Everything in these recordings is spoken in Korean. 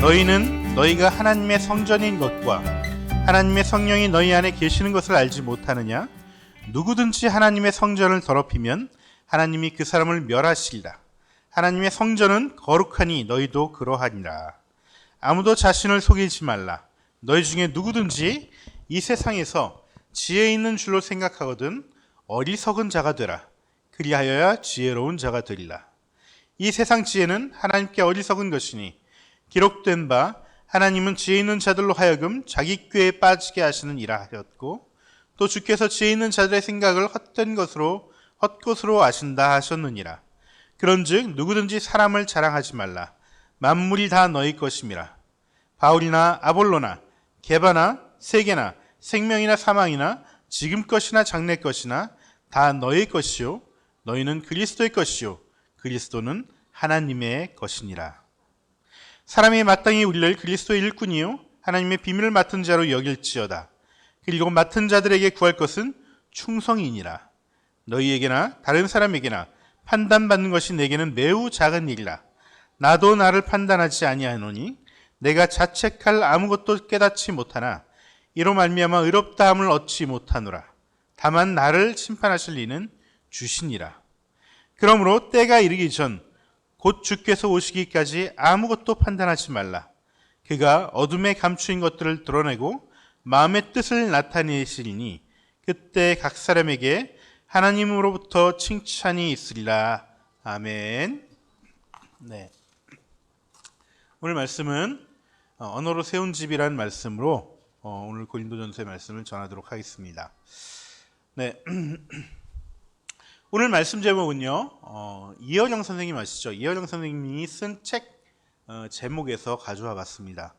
너희는 너희가 하나님의 성전인 것과 하나님의 성령이 너희 안에 계시는 것을 알지 못하느냐? 누구든지 하나님의 성전을 더럽히면 하나님이 그 사람을 멸하시리라. 하나님의 성전은 거룩하니 너희도 그러하니라. 아무도 자신을 속이지 말라. 너희 중에 누구든지 이 세상에서 지혜 있는 줄로 생각하거든 어리석은 자가 되라. 그리하여야 지혜로운 자가 되리라. 이 세상 지혜는 하나님께 어리석은 것이니 기록된 바 하나님은 지혜 있는 자들로 하여금 자기 꾀에 빠지게 하시는 이라 하였고, 또 주께서 지혜 있는 자들의 생각을 헛것으로 아신다 하셨느니라. 그런즉 누구든지 사람을 자랑하지 말라. 만물이 다 너희 것임이라. 바울이나 아볼로나 게바나 세계나 생명이나 사망이나 지금 것이나 장래 것이나 다 너희 것이요 너희는 그리스도의 것이요 그리스도는 하나님의 것이니라. 사람이 마땅히 우리를 그리스도의 일꾼이요 하나님의 비밀을 맡은 자로 여길지어다. 그리고 맡은 자들에게 구할 것은 충성이니라. 너희에게나 다른 사람에게나 판단받는 것이 내게는 매우 작은 일이라. 나도 나를 판단하지 아니하노니 내가 자책할 아무것도 깨닫지 못하나 이로 말미암아 의롭다함을 얻지 못하노라. 다만 나를 심판하실 이는 주시니라. 그러므로 때가 이르기 전 곧 주께서 오시기까지 아무것도 판단하지 말라. 그가 어둠에 감추인 것들을 드러내고 마음의 뜻을 나타내시리니 그때 각 사람에게 하나님으로부터 칭찬이 있으리라. 아멘. 네. 오늘 말씀은 언어로 세운 집이라는 말씀으로 오늘 고린도전서의 말씀을 전하도록 하겠습니다. 네. 오늘 말씀 제목은요, 이현영 선생님 아시죠? 이현영 선생님이 쓴 책 제목에서 가져와 봤습니다.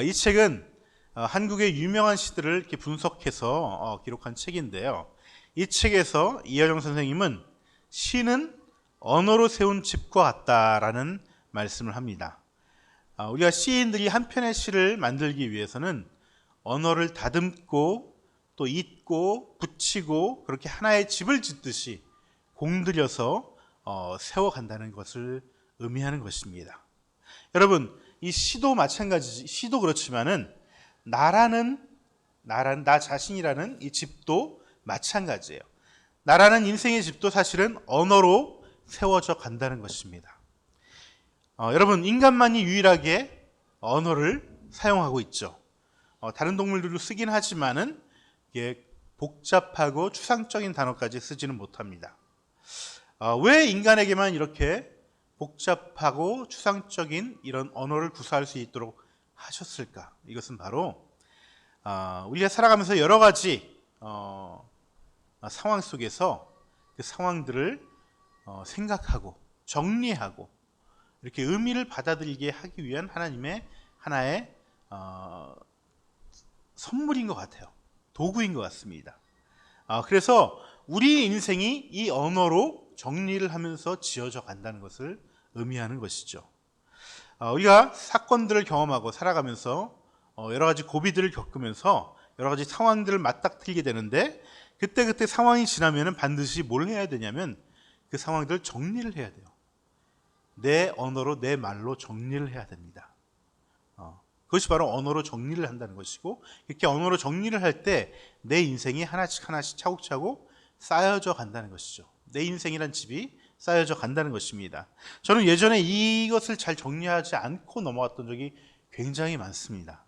이 책은 한국의 유명한 시들을 이렇게 분석해서 기록한 책인데요. 이 책에서 이현영 선생님은 시는 언어로 세운 집과 같다라는 말씀을 합니다. 우리가 시인들이 한 편의 시를 만들기 위해서는 언어를 다듬고 또 잇고 붙이고 그렇게 하나의 집을 짓듯이 공들여서 세워간다는 것을 의미하는 것입니다. 여러분, 이 시도 마찬가지지. 시도 그렇지만은 나 자신이라는 이 집도 마찬가지예요. 나라는 인생의 집도 사실은 언어로 세워져 간다는 것입니다. 여러분, 인간만이 유일하게 언어를 사용하고 있죠. 다른 동물들도 쓰긴 하지만은 이게 복잡하고 추상적인 단어까지 쓰지는 못합니다. 왜 인간에게만 이렇게 복잡하고 추상적인 이런 언어를 구사할 수 있도록 하셨을까? 이것은 바로 우리가 살아가면서 여러 가지 상황 속에서 그 상황들을 생각하고 정리하고 이렇게 의미를 받아들이게 하기 위한 하나님의 하나의 선물인 것 같아요. 도구인 것 같습니다. 그래서 우리 인생이 이 언어로 정리를 하면서 지어져 간다는 것을 의미하는 것이죠. 우리가 사건들을 경험하고 살아가면서 여러 가지 고비들을 겪으면서 여러 가지 상황들을 맞닥뜨리게 되는데 그때 상황이 지나면 반드시 뭘 해야 되냐면 그 상황들을 정리를 해야 돼요. 내 언어로 내 말로 정리를 해야 됩니다. 그것이 바로 언어로 정리를 한다는 것이고, 이렇게 언어로 정리를 할 때 내 인생이 하나씩 차곡차곡 쌓여져 간다는 것이죠. 내 인생이란 집이 쌓여져 간다는 것입니다. 저는 예전에 이것을 잘 정리하지 않고 넘어갔던 적이 굉장히 많습니다.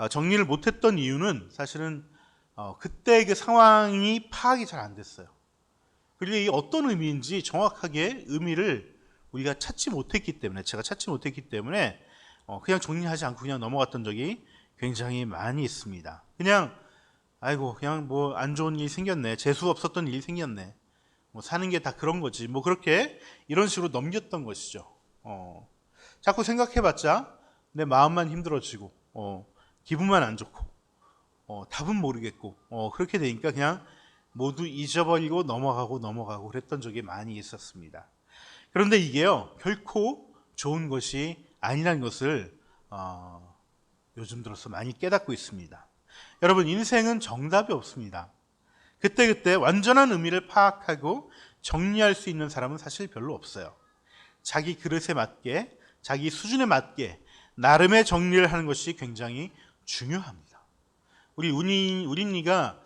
정리를 못했던 이유는 사실은 그때 그 상황이 파악이 잘 안 됐어요. 그리고 이 어떤 의미인지 정확하게 의미를 우리가 제가 찾지 못했기 때문에 그냥 정리하지 않고 그냥 넘어갔던 적이 굉장히 많이 있습니다. 그냥 뭐 안 좋은 일이 생겼네, 재수 없었던 일이 생겼네, 뭐 사는 게 다 그런 거지, 뭐 그렇게 이런 식으로 넘겼던 것이죠. 자꾸 생각해봤자 내 마음만 힘들어지고 기분만 안 좋고 답은 모르겠고 그렇게 되니까 그냥 모두 잊어버리고 넘어가고 그랬던 적이 많이 있었습니다. 그런데 이게요, 결코 좋은 것이 아니라는 것을 요즘 들어서 많이 깨닫고 있습니다. 여러분, 인생은 정답이 없습니다. 그때 완전한 의미를 파악하고 정리할 수 있는 사람은 사실 별로 없어요. 자기 그릇에 맞게, 자기 수준에 맞게 나름의 정리를 하는 것이 굉장히 중요합니다. 우리 우린이가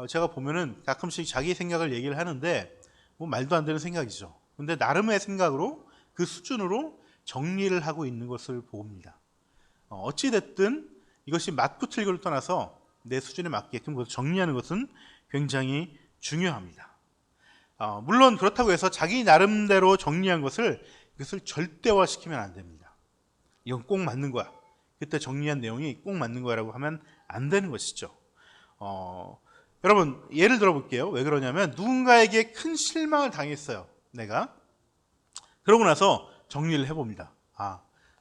제가 보면은 가끔씩 자기 생각을 얘기를 하는데 뭐 말도 안 되는 생각이죠. 근데 나름의 생각으로 그 수준으로 정리를 하고 있는 것을 봅니다. 어찌됐든 이것이 맞고 틀고를 떠나서 내 수준에 맞게끔 그것을 정리하는 것은 굉장히 중요합니다. 물론 그렇다고 해서 자기 나름대로 정리한 이것을 절대화시키면 안 됩니다. 이건 꼭 맞는 거야. 그때 정리한 내용이 꼭 맞는 거라고 하면 안 되는 것이죠. 여러분 예를 들어 볼게요. 왜 그러냐면 누군가에게 큰 실망을 당했어요. 내가. 그러고 나서 정리를 해봅니다.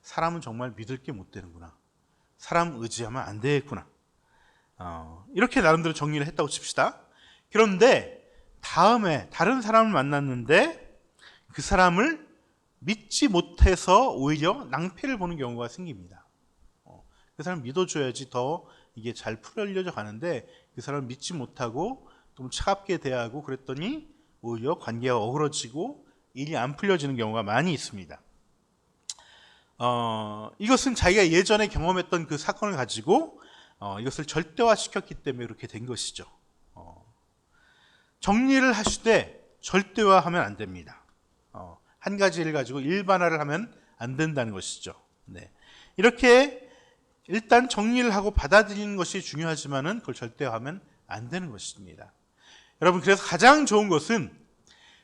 사람은 정말 믿을 게 못 되는구나. 사람 의지하면 안 되겠구나. 이렇게 나름대로 정리를 했다고 칩시다. 그런데 다음에 다른 사람을 만났는데 그 사람을 믿지 못해서 오히려 낭패를 보는 경우가 생깁니다. 그 사람 믿어줘야지 더 이게 잘 풀려져 가는데 그 사람을 믿지 못하고 좀 차갑게 대하고 그랬더니 오히려 관계가 어그러지고 일이 안 풀려지는 경우가 많이 있습니다. 이것은 자기가 예전에 경험했던 그 사건을 가지고 이것을 절대화시켰기 때문에 그렇게 된 것이죠. 정리를 하시되 절대화하면 안 됩니다. 한 가지를 가지고 일반화를 하면 안 된다는 것이죠. 네. 이렇게 일단 정리를 하고 받아들이는 것이 중요하지만은 그걸 절대화하면 안 되는 것입니다. 여러분 그래서 가장 좋은 것은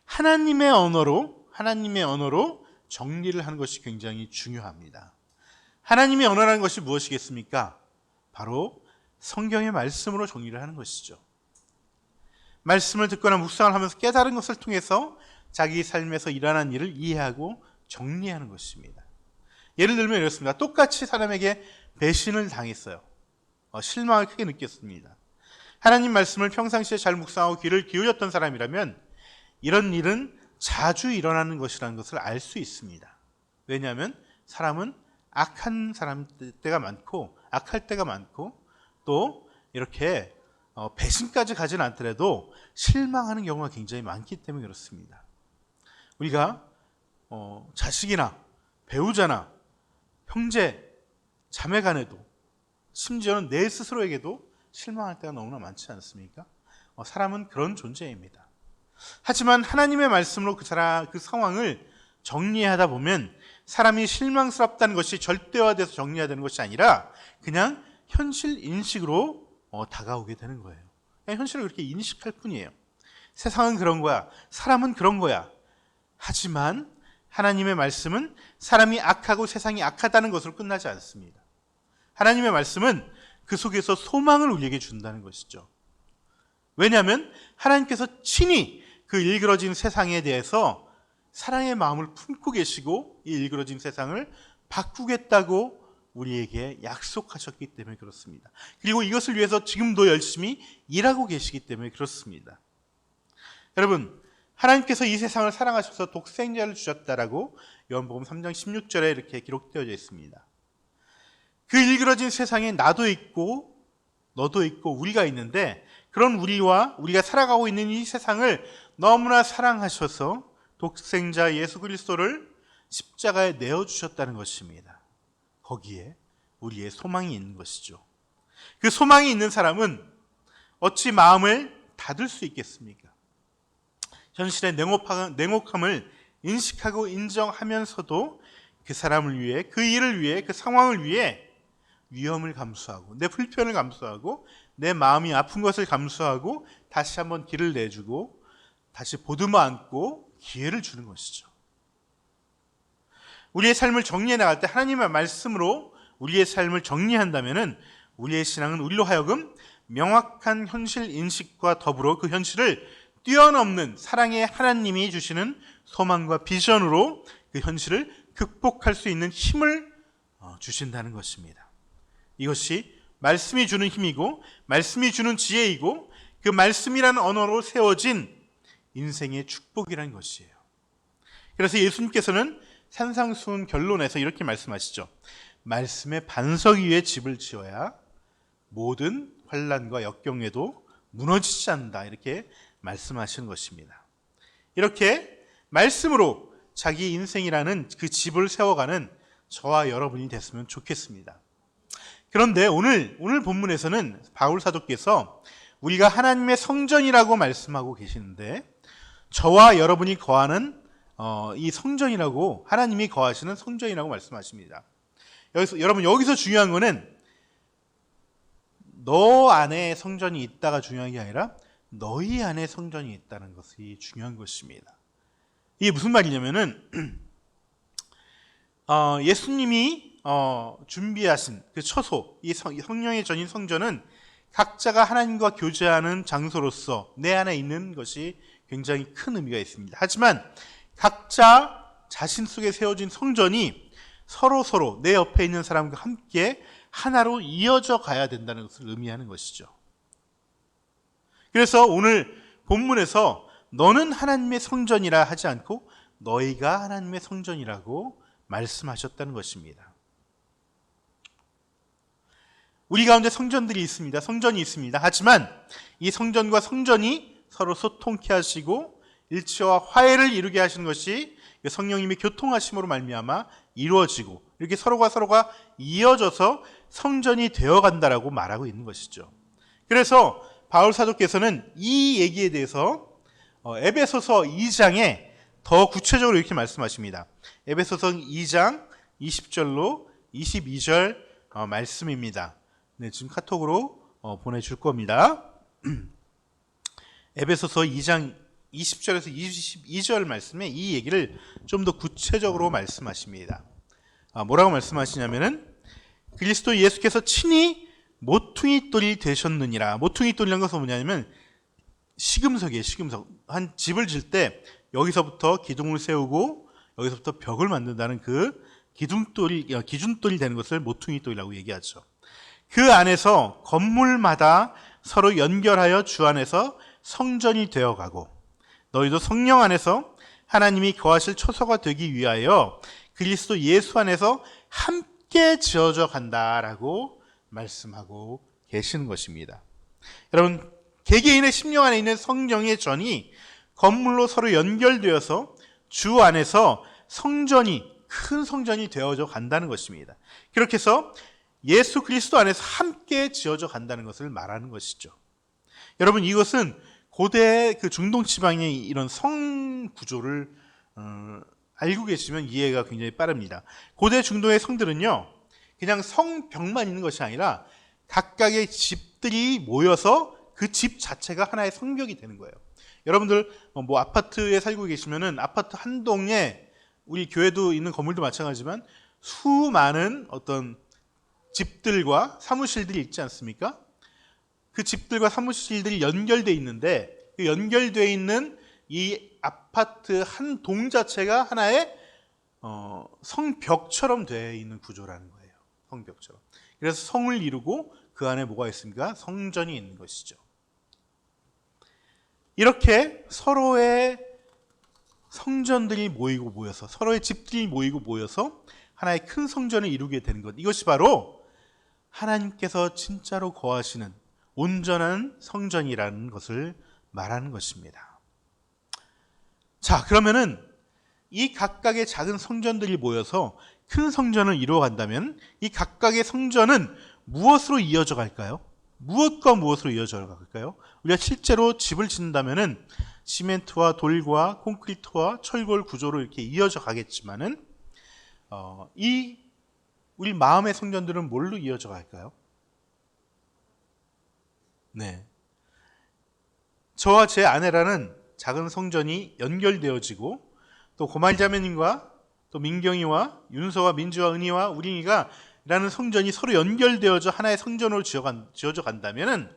하나님의 언어로 정리를 하는 것이 굉장히 중요합니다. 하나님의 언어라는 것이 무엇이겠습니까? 바로 성경의 말씀으로 정리를 하는 것이죠. 말씀을 듣거나 묵상을 하면서 깨달은 것을 통해서 자기 삶에서 일어난 일을 이해하고 정리하는 것입니다. 예를 들면 이렇습니다. 똑같이 사람에게 배신을 당했어요. 실망을 크게 느꼈습니다. 하나님 말씀을 평상시에 잘 묵상하고 귀를 기울였던 사람이라면 이런 일은 자주 일어나는 것이라는 것을 알 수 있습니다. 왜냐하면 사람은 악한 때가 많고 또 이렇게 배신까지 가진 않더라도 실망하는 경우가 굉장히 많기 때문에 그렇습니다. 우리가 자식이나 배우자나 형제, 자매 간에도 심지어는 내 스스로에게도 실망할 때가 너무나 많지 않습니까? 사람은 그런 존재입니다. 하지만 하나님의 말씀으로 그 상황을 정리하다 보면 사람이 실망스럽다는 것이 절대화돼서 정리해야 되는 것이 아니라 그냥 현실 인식으로 다가오게 되는 거예요. 그냥 현실을 그렇게 인식할 뿐이에요. 세상은 그런 거야. 사람은 그런 거야. 하지만 하나님의 말씀은 사람이 악하고 세상이 악하다는 것으로 끝나지 않습니다. 하나님의 말씀은 그 속에서 소망을 우리에게 준다는 것이죠. 왜냐하면 하나님께서 친히 그 일그러진 세상에 대해서 사랑의 마음을 품고 계시고 이 일그러진 세상을 바꾸겠다고 우리에게 약속하셨기 때문에 그렇습니다. 그리고 이것을 위해서 지금도 열심히 일하고 계시기 때문에 그렇습니다. 여러분, 하나님께서 이 세상을 사랑하셔서 독생자를 주셨다라고 요한복음 3장 16절에 이렇게 기록되어 있습니다. 그 일그러진 세상에 나도 있고 너도 있고 우리가 있는데 그런 우리가 살아가고 있는 이 세상을 너무나 사랑하셔서 독생자 예수 그리스도를 십자가에 내어주셨다는 것입니다. 거기에 우리의 소망이 있는 것이죠. 그 소망이 있는 사람은 어찌 마음을 닫을 수 있겠습니까? 현실의 냉혹함을 인식하고 인정하면서도 그 사람을 위해, 그 일을 위해, 그 상황을 위해 위험을 감수하고 내 불편을 감수하고 내 마음이 아픈 것을 감수하고 다시 한번 길을 내주고 다시 보듬어 안고 기회를 주는 것이죠. 우리의 삶을 정리해 나갈 때 하나님의 말씀으로 우리의 삶을 정리한다면 우리의 신앙은 우리로 하여금 명확한 현실 인식과 더불어 그 현실을 뛰어넘는 사랑의 하나님이 주시는 소망과 비전으로 그 현실을 극복할 수 있는 힘을 주신다는 것입니다. 이것이 말씀이 주는 힘이고 말씀이 주는 지혜이고 그 말씀이라는 언어로 세워진 인생의 축복이라는 것이에요. 그래서 예수님께서는 산상수훈 결론에서 이렇게 말씀하시죠. 말씀의 반석 위에 집을 지어야 모든 환난과 역경에도 무너지지 않는다, 이렇게 말씀하시는 것입니다. 이렇게 말씀으로 자기 인생이라는 그 집을 세워가는 저와 여러분이 됐으면 좋겠습니다. 그런데 오늘 본문에서는 바울 사도께서 우리가 하나님의 성전이라고 말씀하고 계시는데, 저와 여러분이 거하는 이 성전이라고, 하나님이 거하시는 성전이라고 말씀하십니다. 여기서 중요한 거는 너 안에 성전이 있다가 중요한 게 아니라 너희 안에 성전이 있다는 것이 중요한 것입니다. 이게 무슨 말이냐면은 예수님이 준비하신 그 처소, 이 성령의 전인 성전은 각자가 하나님과 교제하는 장소로서 내 안에 있는 것이 굉장히 큰 의미가 있습니다. 하지만 각자 자신 속에 세워진 성전이 서로 내 옆에 있는 사람과 함께 하나로 이어져 가야 된다는 것을 의미하는 것이죠. 그래서 오늘 본문에서 너는 하나님의 성전이라 하지 않고 너희가 하나님의 성전이라고 말씀하셨다는 것입니다. 우리 가운데 성전들이 있습니다. 성전이 있습니다. 하지만 이 성전과 성전이 서로 소통케 하시고 일치와 화해를 이루게 하시는 것이 성령님의 교통하심으로 말미암아 이루어지고, 이렇게 서로가 이어져서 성전이 되어간다라고 말하고 있는 것이죠. 그래서 바울 사도께서는 이 얘기에 대해서 에베소서 2장에 더 구체적으로 이렇게 말씀하십니다. 에베소서 2장 20절로 22절 말씀입니다. 네, 지금 카톡으로 보내줄 겁니다. 에베소서 2장 20절에서 22절 말씀에 이 얘기를 좀 더 구체적으로 말씀하십니다. 뭐라고 말씀하시냐면은 그리스도 예수께서 친히 모퉁이 돌이 되셨느니라. 모퉁이 돌이라는 것은 뭐냐면 시금석이에요. 시금석. 한 집을 질 때 여기서부터 기둥을 세우고 여기서부터 벽을 만든다는 그 기준돌이 되는 것을 모퉁이 돌이라고 얘기하죠. 그 안에서 건물마다 서로 연결하여 주 안에서 성전이 되어가고, 너희도 성령 안에서 하나님이 거하실 처소가 되기 위하여 그리스도 예수 안에서 함께 지어져 간다라고 말씀하고 계시는 것입니다. 여러분, 개개인의 심령 안에 있는 성령의 전이 건물로 서로 연결되어서 주 안에서 큰 성전이 되어져 간다는 것입니다. 그렇게 해서 예수 그리스도 안에서 함께 지어져 간다는 것을 말하는 것이죠. 여러분, 이것은 고대 그 중동 지방의 이런 성 구조를 알고 계시면 이해가 굉장히 빠릅니다. 고대 중동의 성들은요, 그냥 성벽만 있는 것이 아니라 각각의 집들이 모여서 그 집 자체가 하나의 성벽이 되는 거예요. 여러분들 아파트에 살고 계시면은 아파트 한 동에, 우리 교회도 있는 건물도 마찬가지지만 수많은 어떤 집들과 사무실들이 있지 않습니까? 그 집들과 사무실들이 연결되어 있는데, 그 연결되어 있는 이 아파트 한 동 자체가 하나의 성벽처럼 되어 있는 구조라는 거예요. 성벽처럼. 그래서 성을 이루고 그 안에 뭐가 있습니까? 성전이 있는 것이죠. 이렇게 서로의 성전들이 모여서, 서로의 집들이 모여서 하나의 큰 성전을 이루게 되는 것, 이것이 바로 하나님께서 진짜로 거하시는 온전한 성전이라는 것을 말하는 것입니다. 자, 그러면은 이 각각의 작은 성전들이 모여서 큰 성전을 이루어간다면 이 각각의 성전은 무엇으로 이어져 갈까요? 무엇과 무엇으로 이어져 갈까요? 우리가 실제로 집을 짓는다면은 시멘트와 돌과 콘크리트와 철골 구조로 이렇게 이어져 가겠지만은 우리 마음의 성전들은 뭘로 이어져 갈까요? 네, 저와 제 아내라는 작은 성전이 연결되어지고, 또 고말자매님과 또 민경이와 윤서와 민주와 은희와 우린이가 라는 성전이 서로 연결되어져 하나의 성전으로 지어져 간다면은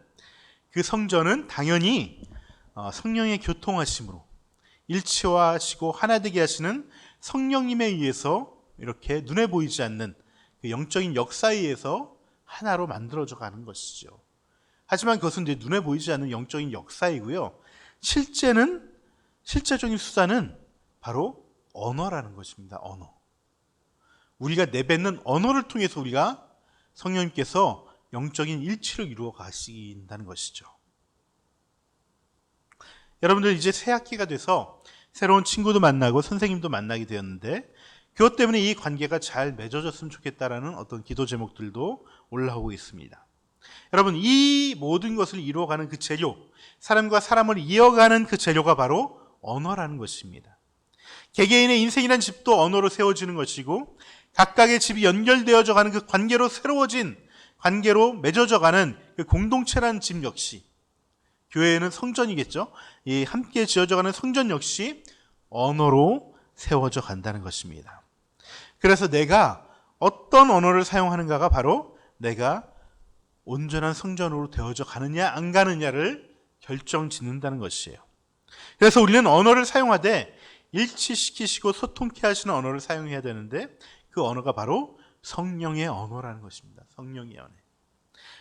그 성전은 당연히 성령의 교통하심으로 일치화하시고 하나 되게 하시는 성령님에 의해서 이렇게 눈에 보이지 않는 그 영적인 역사에 의해서 하나로 만들어져 가는 것이죠. 하지만 그것은 이제 눈에 보이지 않는 영적인 역사이고요. 실제적인 수단은 바로 언어라는 것입니다. 언어. 우리가 내뱉는 언어를 통해서 우리가 성령님께서 영적인 일치를 이루어 가신다는 것이죠. 여러분들 이제 새 학기가 돼서 새로운 친구도 만나고 선생님도 만나게 되었는데, 그것 때문에 이 관계가 잘 맺어졌으면 좋겠다라는 어떤 기도 제목들도 올라오고 있습니다. 여러분, 이 모든 것을 이루어가는 그 재료, 사람과 사람을 이어가는 그 재료가 바로 언어라는 것입니다. 개개인의 인생이라는 집도 언어로 세워지는 것이고, 각각의 집이 연결되어져 가는 그 관계로 새로워진, 관계로 맺어져 가는 그 공동체라는 집 역시, 교회는 성전이겠죠. 이 함께 지어져 가는 성전 역시 언어로 세워져 간다는 것입니다. 그래서 내가 어떤 언어를 사용하는가가 바로 내가 온전한 성전으로 되어져 가느냐 안 가느냐를 결정짓는다는 것이에요. 그래서 우리는 언어를 사용하되 일치시키시고 소통케 하시는 언어를 사용해야 되는데, 그 언어가 바로 성령의 언어라는 것입니다. 성령의 언어.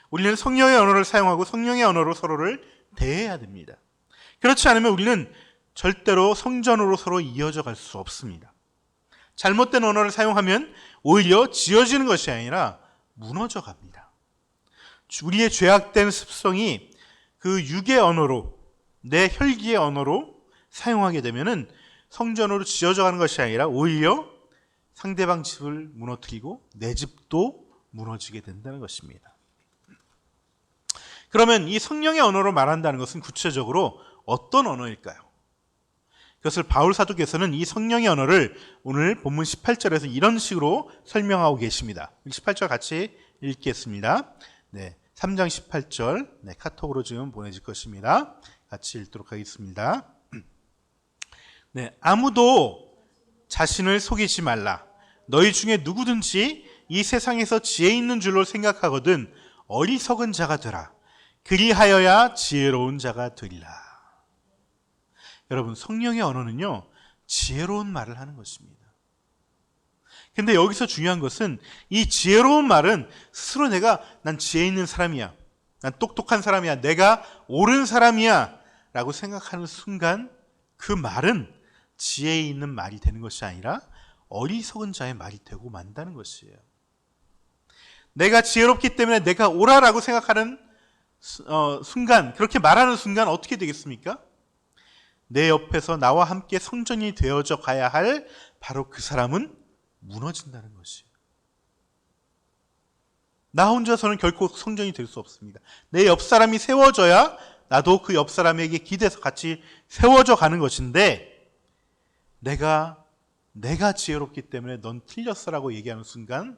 우리는 성령의 언어를 사용하고 성령의 언어로 서로를 대해야 됩니다. 그렇지 않으면 우리는 절대로 성전으로 서로 이어져 갈 수 없습니다. 잘못된 언어를 사용하면 오히려 지어지는 것이 아니라 무너져 갑니다. 우리의 죄악된 습성이 그 육의 언어로, 내 혈기의 언어로 사용하게 되면은 성전으로 지어져 가는 것이 아니라 오히려 상대방 집을 무너뜨리고 내 집도 무너지게 된다는 것입니다. 그러면 이 성령의 언어로 말한다는 것은 구체적으로 어떤 언어일까요? 그것을 바울 사도께서는 이 성령의 언어를 오늘 본문 18절에서 이런 식으로 설명하고 계십니다. 18절 같이 읽겠습니다. 네, 3장 18절, 네, 카톡으로 지금 보내질 것입니다. 같이 읽도록 하겠습니다. 네, 아무도 자신을 속이지 말라. 너희 중에 누구든지 이 세상에서 지혜 있는 줄로 생각하거든 어리석은 자가 되라. 그리하여야 지혜로운 자가 되리라. 여러분, 성령의 언어는요, 지혜로운 말을 하는 것입니다. 근데 여기서 중요한 것은 이 지혜로운 말은 스스로 난 지혜 있는 사람이야, 난 똑똑한 사람이야, 내가 옳은 사람이야 라고 생각하는 순간 그 말은 지혜 있는 말이 되는 것이 아니라 어리석은 자의 말이 되고 만다는 것이에요. 내가 지혜롭기 때문에 내가 옳아라고 생각하는 순간, 그렇게 말하는 순간 어떻게 되겠습니까? 내 옆에서 나와 함께 성전이 되어져 가야 할 바로 그 사람은 무너진다는 것이에요. 나 혼자서는 결코 성전이 될 수 없습니다. 내 옆 사람이 세워져야 나도 그 옆 사람에게 기대서 같이 세워져 가는 것인데, 내가 지혜롭기 때문에 넌 틀렸어라고 얘기하는 순간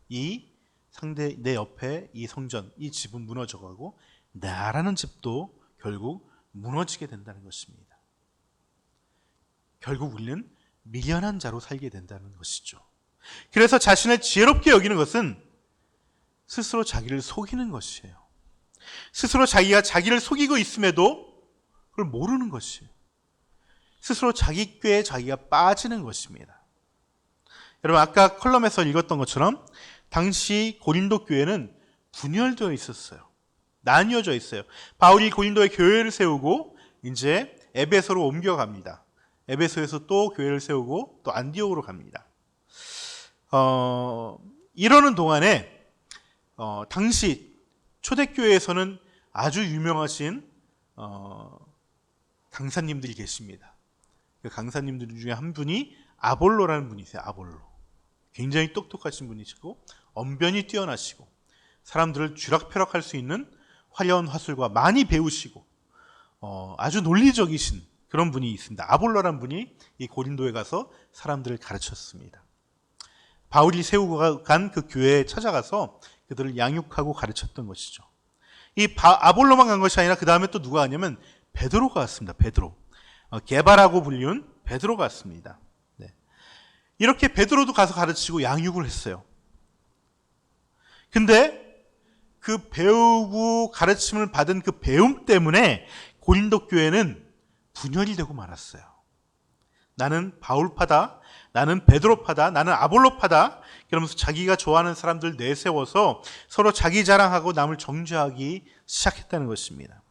이 상대, 내 옆에 이 성전, 이 집은 무너져 가고 나라는 집도 결국 무너지게 된다는 것입니다. 결국 우리는 미련한 자로 살게 된다는 것이죠. 그래서 자신을 지혜롭게 여기는 것은 스스로 자기를 속이는 것이에요. 스스로 자기가 자기를 속이고 있음에도 그걸 모르는 것이에요. 스스로 자기 꾀에 자기가 빠지는 것입니다. 여러분, 아까 컬럼에서 읽었던 것처럼 당시 고린도 교회는 분열되어 있었어요. 나뉘어져 있어요. 바울이 고린도에 교회를 세우고 이제 에베소로 옮겨갑니다. 에베소에서 또 교회를 세우고 또 안디옥으로 갑니다. 이러는 동안에 당시 초대교회에서는 아주 유명하신 강사님들이 계십니다. 그 강사님들 중에 한 분이 아볼로라는 분이세요. 아볼로. 굉장히 똑똑하신 분이시고 언변이 뛰어나시고 사람들을 쥐락펴락할 수 있는 화려한 화술과 많이 배우시고 아주 논리적이신 그런 분이 있습니다. 아볼로라는 분이 이 고린도에 가서 사람들을 가르쳤습니다. 바울이 세우고 간 그 교회에 찾아가서 그들을 양육하고 가르쳤던 것이죠. 이 아볼로만 간 것이 아니라 그 다음에 또 누가 왔냐면 베드로가 왔습니다. 베드로. 게바라고 불리운 베드로가 왔습니다. 네. 이렇게 베드로도 가서 가르치고 양육을 했어요. 근데 그 배우고 가르침을 받은 그 배움 때문에 고린도 교회는 분열이 되고 말았어요. 나는 바울파다, 나는 베드로파다, 나는 아볼로파다, 그러면서 자기가 좋아하는 사람들 내세워서 서로 자기 자랑하고 남을 정죄하기 시작했다는 것입니다.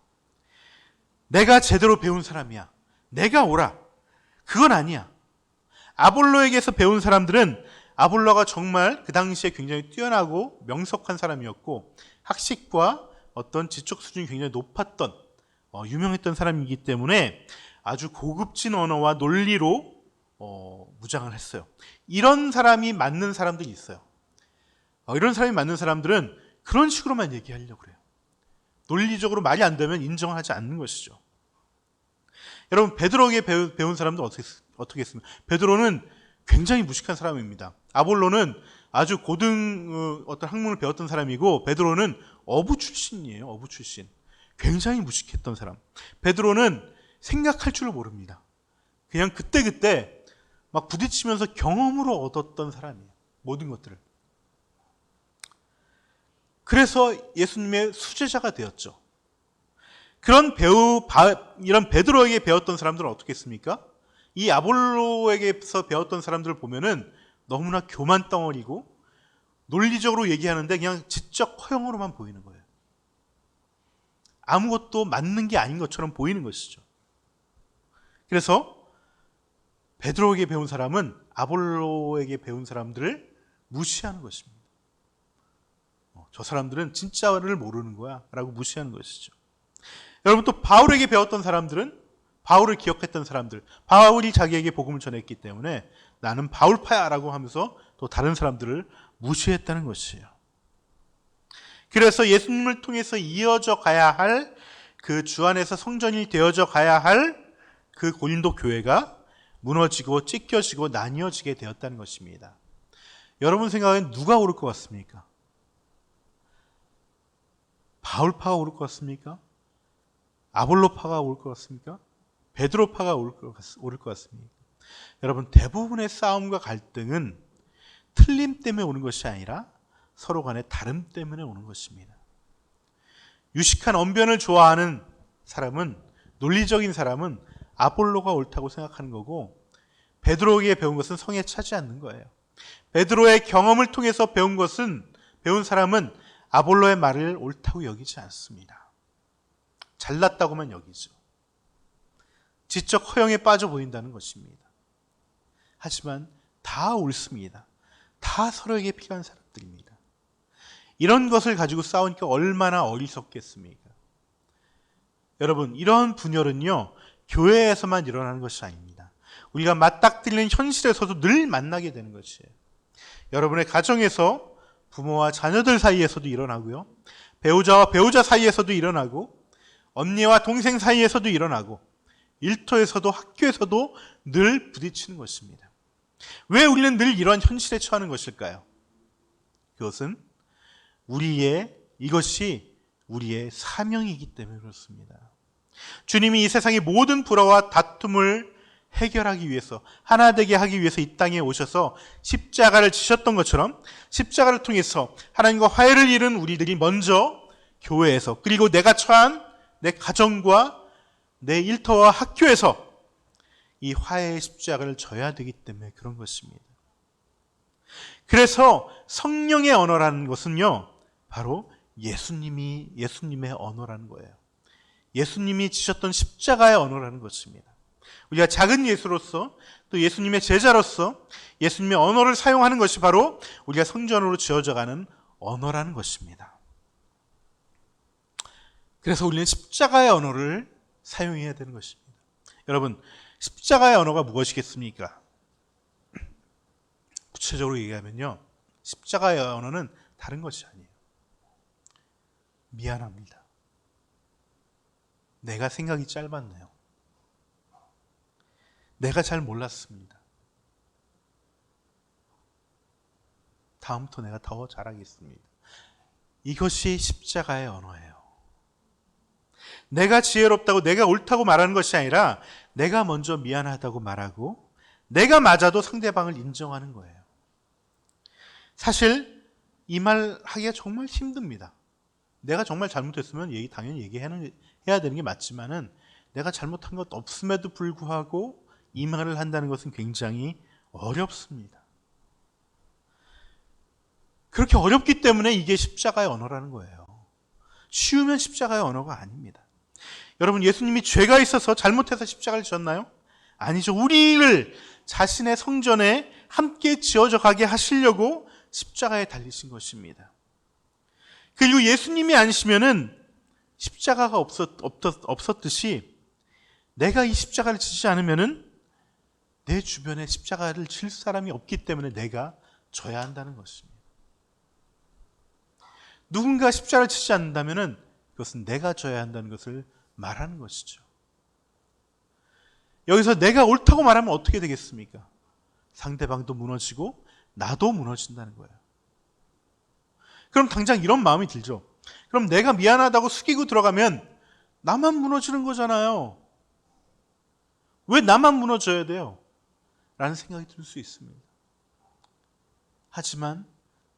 내가 제대로 배운 사람이야, 내가 옳아, 그건 아니야. 아볼로에게서 배운 사람들은 아볼로가 정말 그 당시에 굉장히 뛰어나고 명석한 사람이었고 학식과 어떤 지적 수준이 굉장히 높았던 유명했던 사람이기 때문에 아주 고급진 언어와 논리로 무장을 했어요. 이런 사람이 맞는 사람들이 있어요. 이런 사람이 맞는 사람들은 그런 식으로만 얘기하려고 그래요. 논리적으로 말이 안 되면 인정을 하지 않는 것이죠. 여러분, 베드로에게 배운 사람도 어떻게 했습니까? 베드로는 굉장히 무식한 사람입니다. 아볼로는 아주 고등 어떤 학문을 배웠던 사람이고, 베드로는 어부 출신이에요. 어부 출신. 굉장히 무식했던 사람. 베드로는 생각할 줄을 모릅니다. 그냥 그때그때 막 부딪히면서 경험으로 얻었던 사람이에요. 모든 것들을. 그래서 예수님의 수제자가 되었죠. 이런 베드로에게 배웠던 사람들은 어떻게 했습니까? 이 아볼로에게서 배웠던 사람들을 보면은 너무나 교만 덩어리고 논리적으로 얘기하는데 그냥 지적 허영으로만 보이는 거예요. 아무것도 맞는 게 아닌 것처럼 보이는 것이죠. 그래서 베드로에게 배운 사람은 아볼로에게 배운 사람들을 무시하는 것입니다. 저 사람들은 진짜를 모르는 거야 라고 무시하는 것이죠. 여러분, 또 바울에게 배웠던 사람들은, 바울을 기억했던 사람들, 바울이 자기에게 복음을 전했기 때문에 나는 바울파야 라고 하면서 또 다른 사람들을 무시했다는 것이에요. 그래서 예수님을 통해서 이어져 가야 할, 그 주 안에서 성전이 되어져 가야 할 그 고린도 교회가 무너지고 찢겨지고 나뉘어지게 되었다는 것입니다. 여러분 생각엔 누가 오를 것 같습니까? 바울파가 오를 것 같습니까? 아볼로파가 오를 것 같습니까? 베드로파가 오를 것 같습니까? 여러분, 대부분의 싸움과 갈등은 틀림 때문에 오는 것이 아니라 서로 간의 다름 때문에 오는 것입니다. 유식한 언변을 좋아하는 사람은, 논리적인 사람은 아볼로가 옳다고 생각하는 거고, 베드로에게 배운 것은 성에 차지 않는 거예요. 베드로의 경험을 통해서 배운 사람은 아볼로의 말을 옳다고 여기지 않습니다. 잘났다고만 여기죠. 지적 허영에 빠져 보인다는 것입니다. 하지만 다 옳습니다. 다 서로에게 필요한 사람들입니다. 이런 것을 가지고 싸우니까 얼마나 어리석겠습니까? 여러분, 이런 분열은요, 교회에서만 일어나는 것이 아닙니다. 우리가 맞닥뜨리는 현실에서도 늘 만나게 되는 것이에요. 여러분의 가정에서 부모와 자녀들 사이에서도 일어나고요, 배우자와 배우자 사이에서도 일어나고, 언니와 동생 사이에서도 일어나고, 일터에서도 학교에서도 늘 부딪히는 것입니다. 왜 우리는 늘 이러한 현실에 처하는 것일까요? 그것은 이것이 우리의 사명이기 때문에 그렇습니다. 주님이 이 세상의 모든 불화와 다툼을 해결하기 위해서, 하나 되게 하기 위해서 이 땅에 오셔서 십자가를 지셨던 것처럼, 십자가를 통해서 하나님과 화해를 이룬 우리들이 먼저 교회에서, 그리고 내가 처한 내 가정과 내 일터와 학교에서 이 화해의 십자가를 져야 되기 때문에 그런 것입니다. 그래서 성령의 언어라는 것은요, 바로 예수님의 언어라는 거예요. 예수님이 지셨던 십자가의 언어라는 것입니다. 우리가 작은 예수로서, 또 예수님의 제자로서 예수님의 언어를 사용하는 것이 바로 우리가 성전으로 지어져가는 언어라는 것입니다. 그래서 우리는 십자가의 언어를 사용해야 되는 것입니다. 여러분, 십자가의 언어가 무엇이겠습니까? 구체적으로 얘기하면요, 십자가의 언어는 다른 것이 아니에요. 미안합니다. 내가 생각이 짧았네요. 내가 잘 몰랐습니다. 다음부터 내가 더 잘하겠습니다. 이것이 십자가의 언어예요. 내가 지혜롭다고, 내가 옳다고 말하는 것이 아니라 내가 먼저 미안하다고 말하고, 내가 맞아도 상대방을 인정하는 거예요. 사실 이 말 하기가 정말 힘듭니다. 내가 정말 잘못했으면 당연히 얘기해야 되는 게 맞지만은, 내가 잘못한 것 없음에도 불구하고 이 말을 한다는 것은 굉장히 어렵습니다. 그렇게 어렵기 때문에 이게 십자가의 언어라는 거예요. 쉬우면 십자가의 언어가 아닙니다. 여러분, 예수님이 죄가 있어서 잘못해서 십자가를 지었나요? 아니죠. 우리를 자신의 성전에 함께 지어져 가게 하시려고 십자가에 달리신 것입니다. 그리고 예수님이 아니시면은 십자가가 없었듯이, 내가 이 십자가를 지지 않으면은 내 주변에 십자가를 질 사람이 없기 때문에 내가 져야 한다는 것입니다. 누군가 십자가를 치지 않는다면 그것은 내가 져야 한다는 것을 말하는 것이죠. 여기서 내가 옳다고 말하면 어떻게 되겠습니까? 상대방도 무너지고 나도 무너진다는 거예요. 그럼 당장 이런 마음이 들죠. 그럼 내가 미안하다고 숙이고 들어가면 나만 무너지는 거잖아요. 왜 나만 무너져야 돼요? 라는 생각이 들 수 있습니다. 하지만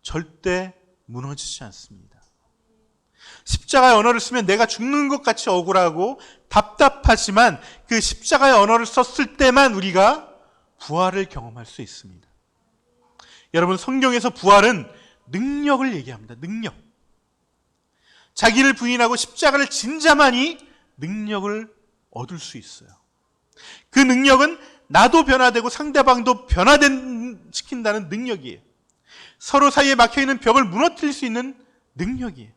절대 무너지지 않습니다. 십자가의 언어를 쓰면 내가 죽는 것 같이 억울하고 답답하지만 그 십자가의 언어를 썼을 때만 우리가 부활을 경험할 수 있습니다. 여러분, 성경에서 부활은 능력을 얘기합니다. 능력. 자기를 부인하고 십자가를 진 자만이 능력을 얻을 수 있어요. 그 능력은 나도 변화되고 상대방도 변화시킨다는 능력이에요. 서로 사이에 막혀있는 벽을 무너뜨릴 수 있는 능력이에요.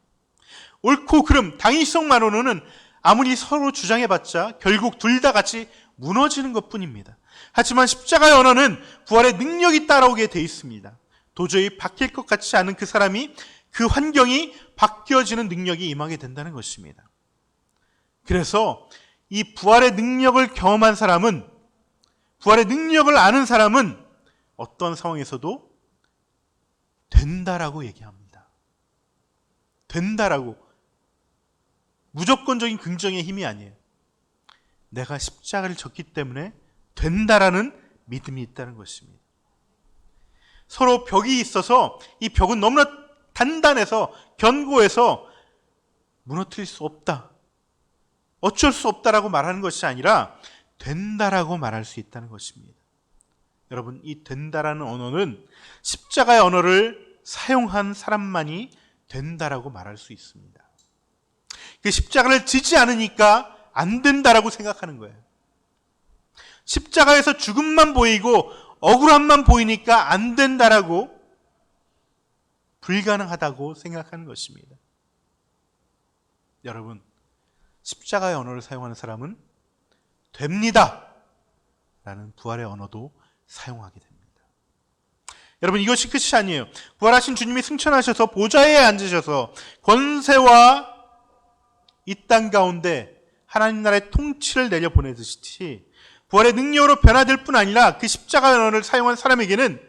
옳고 그름, 당위성만으로는 아무리 서로 주장해봤자 결국 둘 다 같이 무너지는 것뿐입니다. 하지만 십자가의 언어는 부활의 능력이 따라오게 돼 있습니다. 도저히 바뀔 것 같지 않은 그 사람이, 그 환경이 바뀌어지는 능력이 임하게 된다는 것입니다. 그래서 이 부활의 능력을 경험한 사람은, 부활의 능력을 아는 사람은 어떤 상황에서도 된다라고 얘기합니다. 된다라고. 무조건적인 긍정의 힘이 아니에요. 내가 십자가를 졌기 때문에 된다라는 믿음이 있다는 것입니다. 서로 벽이 있어서 이 벽은 너무나 단단해서 견고해서 무너뜨릴 수 없다, 어쩔 수 없다라고 말하는 것이 아니라 된다라고 말할 수 있다는 것입니다. 여러분, 이 된다라는 언어는 십자가의 언어를 사용한 사람만이 된다라고 말할 수 있습니다. 그 십자가를 지지 않으니까 안 된다라고 생각하는 거예요. 십자가에서 죽음만 보이고 억울함만 보이니까 안 된다라고, 불가능하다고 생각하는 것입니다. 여러분, 십자가의 언어를 사용하는 사람은 됩니다 라는 부활의 언어도 사용하게 됩니다. 여러분, 이것이 끝이 아니에요. 부활하신 주님이 승천하셔서 보좌에 앉으셔서 권세와 이 땅 가운데 하나님 나라의 통치를 내려보내듯이 부활의 능력으로 변화될 뿐 아니라 그 십자가의 언어를 사용한 사람에게는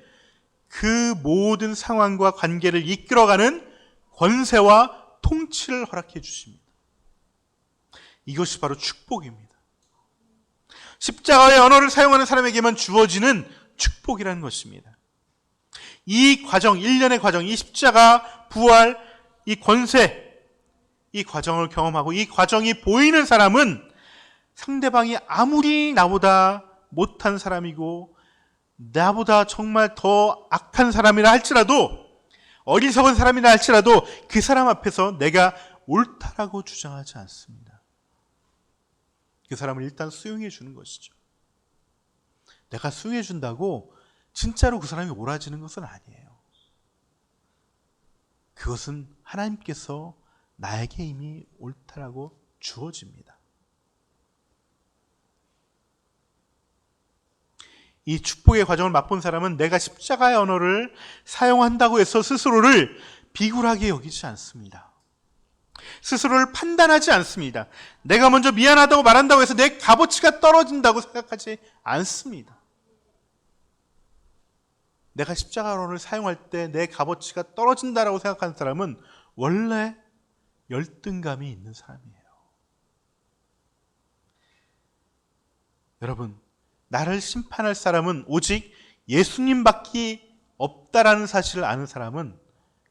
그 모든 상황과 관계를 이끌어가는 권세와 통치를 허락해 주십니다. 이것이 바로 축복입니다. 십자가의 언어를 사용하는 사람에게만 주어지는 축복이라는 것입니다. 이 과정, 일련의 과정, 이 십자가, 부활, 이 권세, 이 과정을 경험하고 이 과정이 보이는 사람은 상대방이 아무리 나보다 못한 사람이고 나보다 정말 더 악한 사람이라 할지라도, 어리석은 사람이라 할지라도 그 사람 앞에서 내가 옳다라고 주장하지 않습니다. 그 사람을 일단 수용해 주는 것이죠. 내가 수용해 준다고 진짜로 그 사람이 옳아지는 것은 아니에요. 그것은 하나님께서 나에게 이미 옳다라고 주어집니다. 이 축복의 과정을 맛본 사람은 내가 십자가의 언어를 사용한다고 해서 스스로를 비굴하게 여기지 않습니다. 스스로를 판단하지 않습니다. 내가 먼저 미안하다고 말한다고 해서 내 값어치가 떨어진다고 생각하지 않습니다. 내가 십자가의 언어를 사용할 때 내 값어치가 떨어진다라고 생각하는 사람은 원래 열등감이 있는 사람이에요. 여러분, 나를 심판할 사람은 오직 예수님밖에 없다라는 사실을 아는 사람은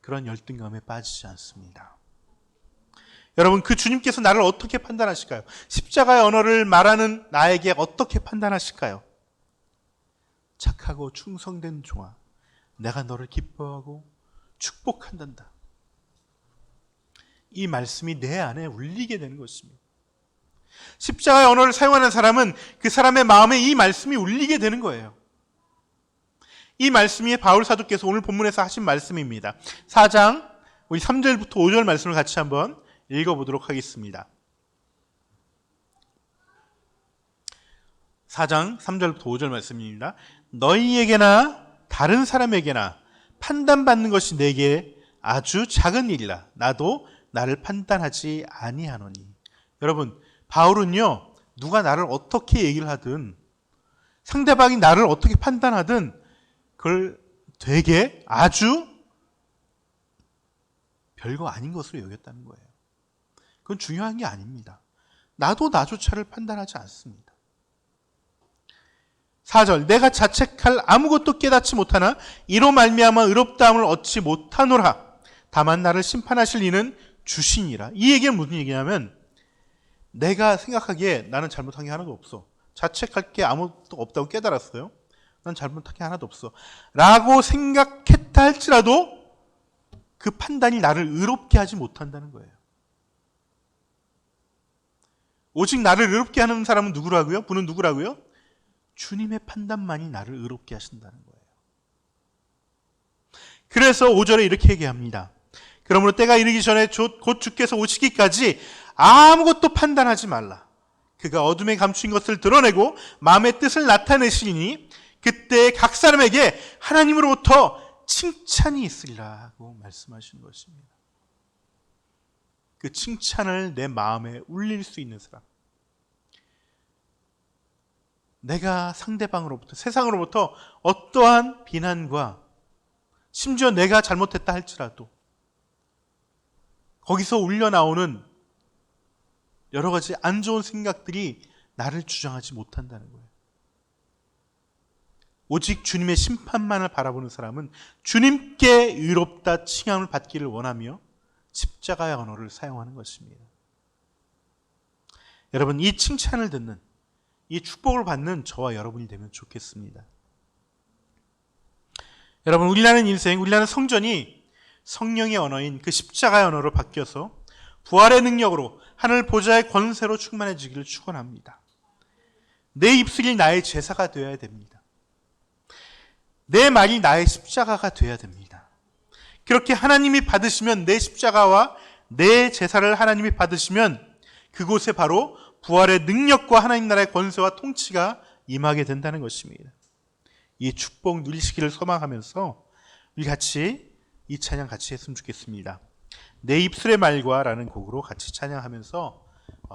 그런 열등감에 빠지지 않습니다. 여러분, 그 주님께서 나를 어떻게 판단하실까요? 십자가의 언어를 말하는 나에게 어떻게 판단하실까요? 착하고 충성된 종아, 내가 너를 기뻐하고 축복한단다. 이 말씀이 내 안에 울리게 되는 것입니다. 십자가의 언어를 사용하는 사람은 그 사람의 마음에 이 말씀이 울리게 되는 거예요. 이 말씀이 바울 사도께서 오늘 본문에서 하신 말씀입니다. 4장 우리 3절부터 5절 말씀을 같이 한번 읽어보도록 하겠습니다. 4장 3절부터 5절 말씀입니다. 너희에게나 다른 사람에게나 판단받는 것이 내게 아주 작은 일이라. 나도 나를 판단하지 아니하노니. 여러분, 바울은요, 누가 나를 어떻게 얘기를 하든, 상대방이 나를 어떻게 판단하든 그걸 되게 아주 별거 아닌 것으로 여겼다는 거예요. 그건 중요한 게 아닙니다. 나도 나조차를 판단하지 않습니다. 4절, 내가 자책할 아무것도 깨닫지 못하나 이로 말미암아 의롭다함을 얻지 못하노라. 다만 나를 심판하실 이는 주시니라. 이 얘기는 무슨 얘기냐면, 내가 생각하기에 나는 잘못한 게 하나도 없어. 자책할 게 아무것도 없다고 깨달았어요. 난 잘못한 게 하나도 없어 라고 생각했다 할지라도 그 판단이 나를 의롭게 하지 못한다는 거예요. 오직 나를 의롭게 하는 사람은 누구라고요? 분은 누구라고요? 주님의 판단만이 나를 의롭게 하신다는 거예요. 그래서 5절에 이렇게 얘기합니다. 그러므로 때가 이르기 전에 곧 주께서 오시기까지 아무것도 판단하지 말라. 그가 어둠에 감추인 것을 드러내고 마음의 뜻을 나타내시니 그때 각 사람에게 하나님으로부터 칭찬이 있으리라고 말씀하시는 것입니다. 그 칭찬을 내 마음에 울릴 수 있는 사람, 내가 상대방으로부터, 세상으로부터 어떠한 비난과 심지어 내가 잘못했다 할지라도 거기서 울려나오는 여러 가지 안 좋은 생각들이 나를 주장하지 못한다는 거예요. 오직 주님의 심판만을 바라보는 사람은 주님께 의롭다 칭함을 받기를 원하며 십자가의 언어를 사용하는 것입니다. 여러분, 이 칭찬을 듣는, 이 축복을 받는 저와 여러분이 되면 좋겠습니다. 여러분, 우리나라는 인생, 우리나라는 성전이 성령의 언어인 그 십자가의 언어로 바뀌어서 부활의 능력으로 하늘 보좌의 권세로 충만해지기를 축원합니다. 내 입술이 나의 제사가 되어야 됩니다. 내 말이 나의 십자가가 되어야 됩니다. 그렇게 하나님이 받으시면, 내 십자가와 내 제사를 하나님이 받으시면 그곳에 바로 부활의 능력과 하나님 나라의 권세와 통치가 임하게 된다는 것입니다. 이 축복 누리시기를 소망하면서 우리 같이 이 찬양 같이 했으면 좋겠습니다. 내 입술의 말과 라는 곡으로 같이 찬양하면서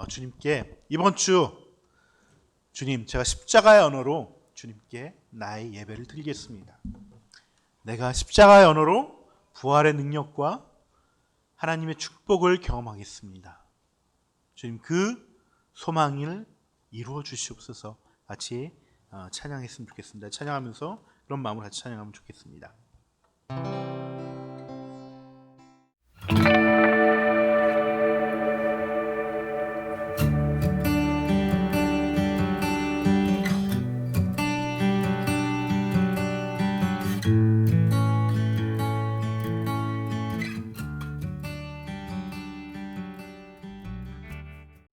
주님께 이번 주 주님, 제가 십자가의 언어로 주님께 나의 예배를 드리겠습니다. 내가 십자가의 언어로 부활의 능력과 하나님의 축복을 경험하겠습니다. 주님, 그 소망을 이루어 주시옵소서. 같이 찬양했으면 좋겠습니다. 찬양하면서 그런 마음으로 같이 찬양하면 좋겠습니다.